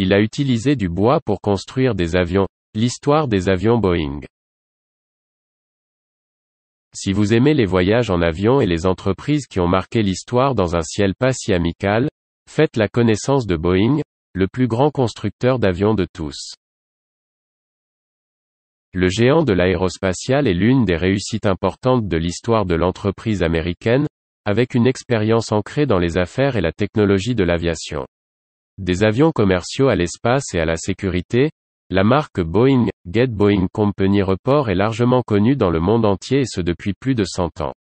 il a utilisé du bois pour construire des avions. L'histoire des avions Boeing. Si vous aimez les voyages en avion et les entreprises qui ont marqué l'histoire dans un ciel pas si amical, faites la connaissance de Boeing, le plus grand constructeur d'avions de tous. Le géant de l'aérospatiale est l'une des réussites importantes de l'histoire de l'entreprise américaine, avec une expérience ancrée dans les affaires et la technologie de l'aviation. Des avions commerciaux à l'espace et à la sécurité, la marque Boeing, Get Boeing Company Report est largement connue dans le monde entier et ce depuis plus de 100 ans.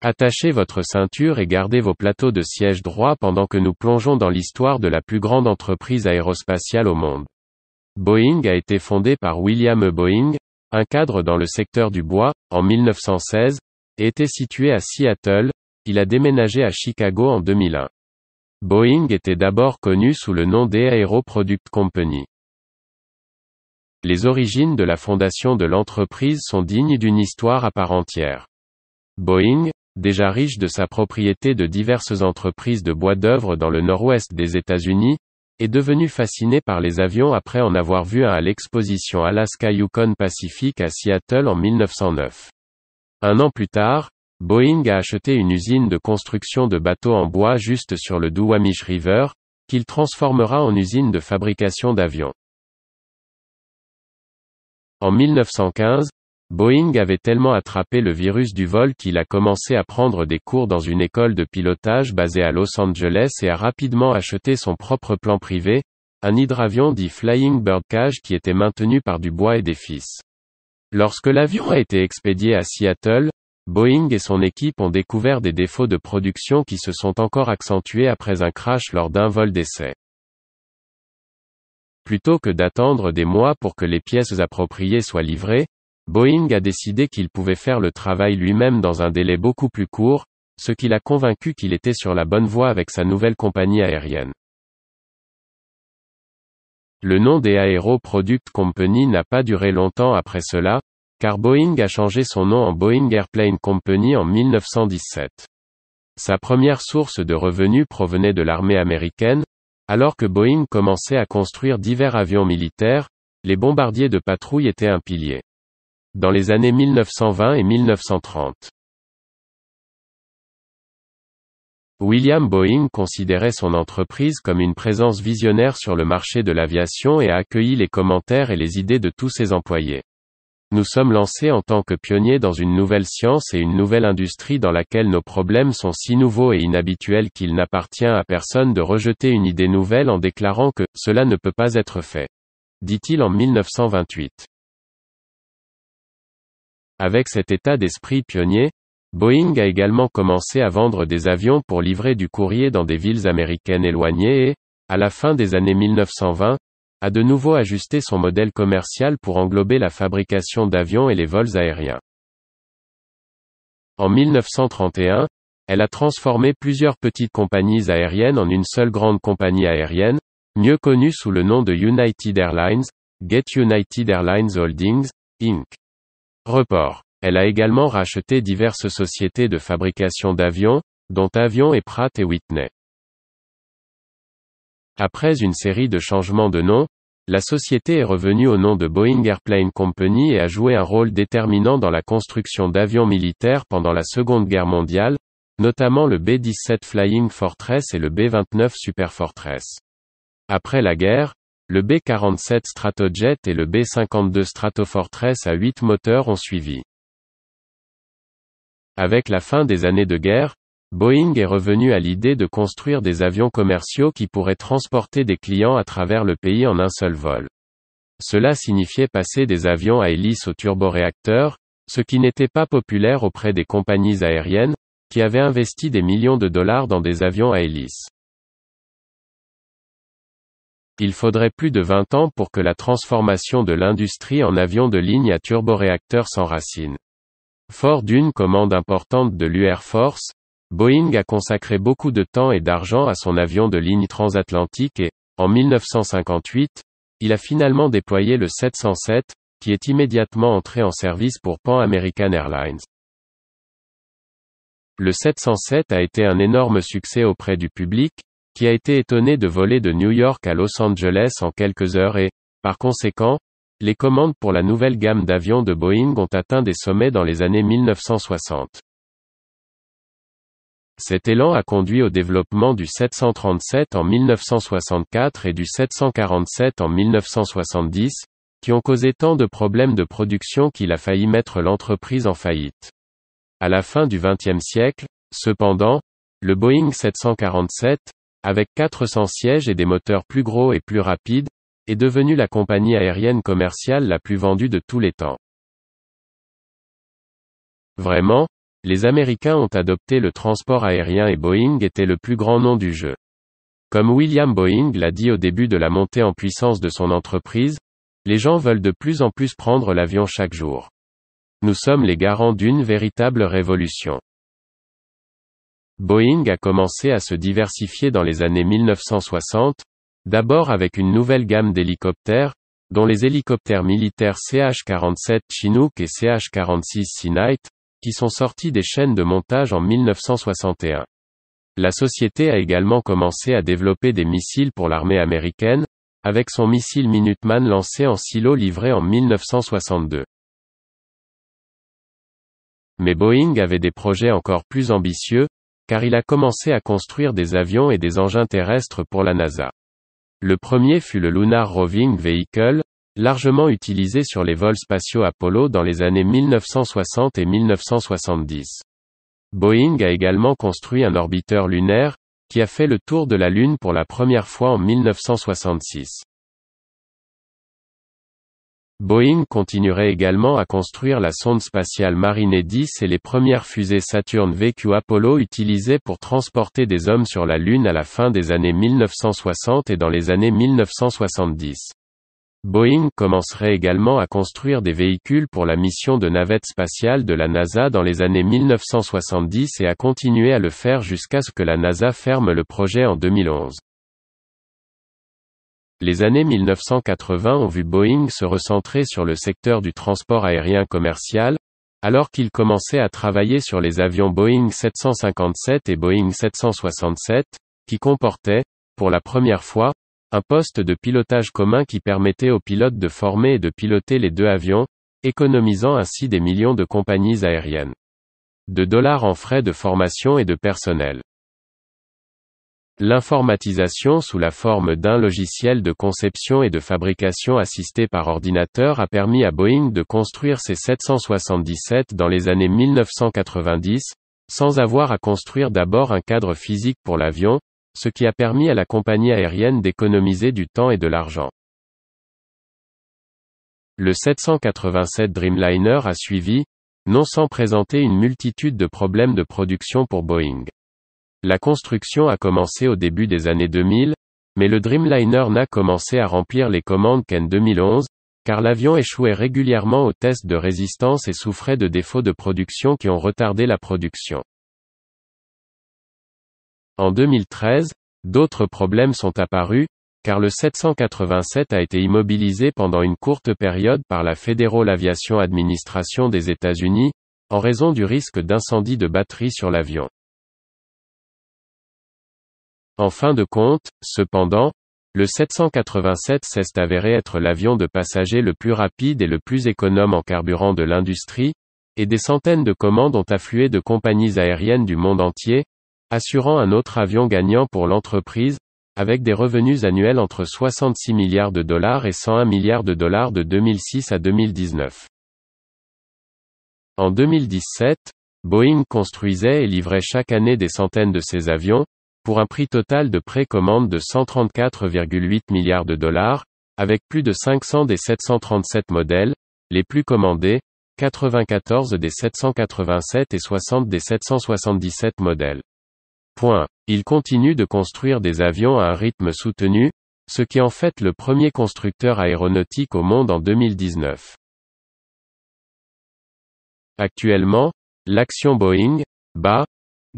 Attachez votre ceinture et gardez vos plateaux de siège droits pendant que nous plongeons dans l'histoire de la plus grande entreprise aérospatiale au monde. Boeing a été fondé par William E. Boeing, un cadre dans le secteur du bois, en 1916, et était situé à Seattle. Il a déménagé à Chicago en 2001. Boeing était d'abord connu sous le nom d'Aero Product Company. Les origines de la fondation de l'entreprise sont dignes d'une histoire à part entière. Boeing, déjà riche de sa propriété de diverses entreprises de bois d'œuvre dans le nord-ouest des États-Unis, est devenu fasciné par les avions après en avoir vu un à l'exposition Alaska Yukon Pacific à Seattle en 1909. Un an plus tard, Boeing a acheté une usine de construction de bateaux en bois juste sur le Duwamish River, qu'il transformera en usine de fabrication d'avions. En 1915, Boeing avait tellement attrapé le virus du vol qu'il a commencé à prendre des cours dans une école de pilotage basée à Los Angeles et a rapidement acheté son propre plan privé, un hydravion dit Flying Birdcage qui était maintenu par du bois et des fils. Lorsque l'avion a été expédié à Seattle, Boeing et son équipe ont découvert des défauts de production qui se sont encore accentués après un crash lors d'un vol d'essai. Plutôt que d'attendre des mois pour que les pièces appropriées soient livrées, Boeing a décidé qu'il pouvait faire le travail lui-même dans un délai beaucoup plus court, ce qui l'a convaincu qu'il était sur la bonne voie avec sa nouvelle compagnie aérienne. Le nom d'Aero Product Company n'a pas duré longtemps après cela, car Boeing a changé son nom en Boeing Airplane Company en 1917. Sa première source de revenus provenait de l'armée américaine, alors que Boeing commençait à construire divers avions militaires, les bombardiers de patrouille étaient un pilier. Dans les années 1920 et 1930. William Boeing considérait son entreprise comme une présence visionnaire sur le marché de l'aviation et a accueilli les commentaires et les idées de tous ses employés. Nous sommes lancés en tant que pionniers dans une nouvelle science et une nouvelle industrie dans laquelle nos problèmes sont si nouveaux et inhabituels qu'il n'appartient à personne de rejeter une idée nouvelle en déclarant que « cela ne peut pas être fait », dit-il en 1928. Avec cet état d'esprit pionnier, Boeing a également commencé à vendre des avions pour livrer du courrier dans des villes américaines éloignées et, à la fin des années 1920, a de nouveau ajusté son modèle commercial pour englober la fabrication d'avions et les vols aériens. En 1931, elle a transformé plusieurs petites compagnies aériennes en une seule grande compagnie aérienne, mieux connue sous le nom de United Airlines, Get United Airlines Holdings, Inc. Report. Elle a également racheté diverses sociétés de fabrication d'avions, dont Avion et Pratt & Whitney. Après une série de changements de nom, la société est revenue au nom de Boeing Airplane Company et a joué un rôle déterminant dans la construction d'avions militaires pendant la Seconde Guerre mondiale, notamment le B-17 Flying Fortress et le B-29 Super Fortress. Après la guerre, le B-47 Stratojet et le B-52 Stratofortress à 8 moteurs ont suivi. Avec la fin des années de guerre, Boeing est revenu à l'idée de construire des avions commerciaux qui pourraient transporter des clients à travers le pays en un seul vol. Cela signifiait passer des avions à hélice aux turboréacteurs, ce qui n'était pas populaire auprès des compagnies aériennes, qui avaient investi des millions de dollars dans des avions à hélice. Il faudrait plus de 20 ans pour que la transformation de l'industrie en avions de ligne à turboréacteurs s'enracine. Fort d'une commande importante de l'Air Force, Boeing a consacré beaucoup de temps et d'argent à son avion de ligne transatlantique et, en 1958, il a finalement déployé le 707, qui est immédiatement entré en service pour Pan American Airlines. Le 707 a été un énorme succès auprès du public, qui a été étonné de voler de New York à Los Angeles en quelques heures et, par conséquent, les commandes pour la nouvelle gamme d'avions de Boeing ont atteint des sommets dans les années 1960. Cet élan a conduit au développement du 737 en 1964 et du 747 en 1970, qui ont causé tant de problèmes de production qu'il a failli mettre l'entreprise en faillite. À la fin du XXe siècle, cependant, le Boeing 747, avec 400 sièges et des moteurs plus gros et plus rapides, est devenu la compagnie aérienne commerciale la plus vendue de tous les temps. Vraiment, les Américains ont adopté le transport aérien et Boeing était le plus grand nom du jeu. Comme William Boeing l'a dit au début de la montée en puissance de son entreprise, les gens veulent de plus en plus prendre l'avion chaque jour. Nous sommes les garants d'une véritable révolution. Boeing a commencé à se diversifier dans les années 1960, d'abord avec une nouvelle gamme d'hélicoptères, dont les hélicoptères militaires CH-47 Chinook et CH-46 Sea Knight, qui sont sortis des chaînes de montage en 1961. La société a également commencé à développer des missiles pour l'armée américaine, avec son missile Minuteman lancé en silo livré en 1962. Mais Boeing avait des projets encore plus ambitieux, car il a commencé à construire des avions et des engins terrestres pour la NASA. Le premier fut le Lunar Roving Vehicle, largement utilisé sur les vols spatiaux Apollo dans les années 1960 et 1970. Boeing a également construit un orbiteur lunaire, qui a fait le tour de la Lune pour la première fois en 1966. Boeing continuerait également à construire la sonde spatiale Mariner 10 et les premières fusées Saturn VQ Apollo utilisées pour transporter des hommes sur la Lune à la fin des années 1960 et dans les années 1970. Boeing commencerait également à construire des véhicules pour la mission de navette spatiale de la NASA dans les années 1970 et a continué à le faire jusqu'à ce que la NASA ferme le projet en 2011. Les années 1980 ont vu Boeing se recentrer sur le secteur du transport aérien commercial, alors qu'il commençait à travailler sur les avions Boeing 757 et Boeing 767, qui comportaient, pour la première fois, un poste de pilotage commun qui permettait aux pilotes de former et de piloter les deux avions, économisant ainsi des millions de compagnies aériennes. de dollars en frais de formation et de personnel. L'informatisation sous la forme d'un logiciel de conception et de fabrication assisté par ordinateur a permis à Boeing de construire ses 777 dans les années 1990, sans avoir à construire d'abord un cadre physique pour l'avion, ce qui a permis à la compagnie aérienne d'économiser du temps et de l'argent. Le 787 Dreamliner a suivi, non sans présenter une multitude de problèmes de production pour Boeing. La construction a commencé au début des années 2000, mais le Dreamliner n'a commencé à remplir les commandes qu'en 2011, car l'avion échouait régulièrement aux tests de résistance et souffrait de défauts de production qui ont retardé la production. En 2013, d'autres problèmes sont apparus, car le 787 a été immobilisé pendant une courte période par la Federal Aviation Administration des États-Unis, en raison du risque d'incendie de batterie sur l'avion. En fin de compte, cependant, le 787 s'est avéré être l'avion de passagers le plus rapide et le plus économe en carburant de l'industrie, et des centaines de commandes ont afflué de compagnies aériennes du monde entier, assurant un autre avion gagnant pour l'entreprise, avec des revenus annuels entre 66 milliards de dollars et 101 milliards de dollars de 2006 à 2019. En 2017, Boeing construisait et livrait chaque année des centaines de ces avions, pour un prix total de précommande de 134,8 milliards de dollars, avec plus de 500 des 737 modèles, les plus commandés, 94 des 787 et 60 des 777 modèles. Il continue de construire des avions à un rythme soutenu, ce qui en fait le premier constructeur aéronautique au monde en 2019. Actuellement, l'action Boeing, BA,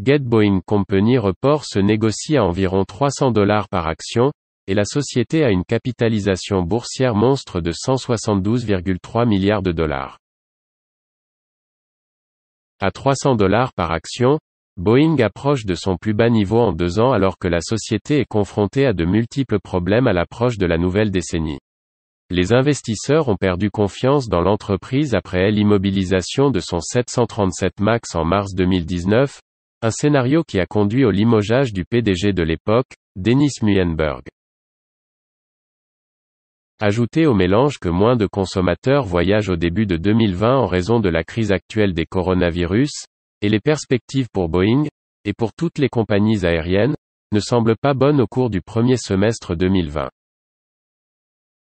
Get Boeing Company Report se négocie à environ $300 par action, et la société a une capitalisation boursière monstre de 172,3 milliards de dollars. À $300 par action, Boeing approche de son plus bas niveau en 2 ans alors que la société est confrontée à de multiples problèmes à l'approche de la nouvelle décennie. Les investisseurs ont perdu confiance dans l'entreprise après l'immobilisation de son 737 MAX en mars 2019, un scénario qui a conduit au limogeage du PDG de l'époque, Dennis Muilenburg. Ajoutez au mélange que moins de consommateurs voyagent au début de 2020 en raison de la crise actuelle des coronavirus, et les perspectives pour Boeing, et pour toutes les compagnies aériennes, ne semblent pas bonnes au cours du premier semestre 2020.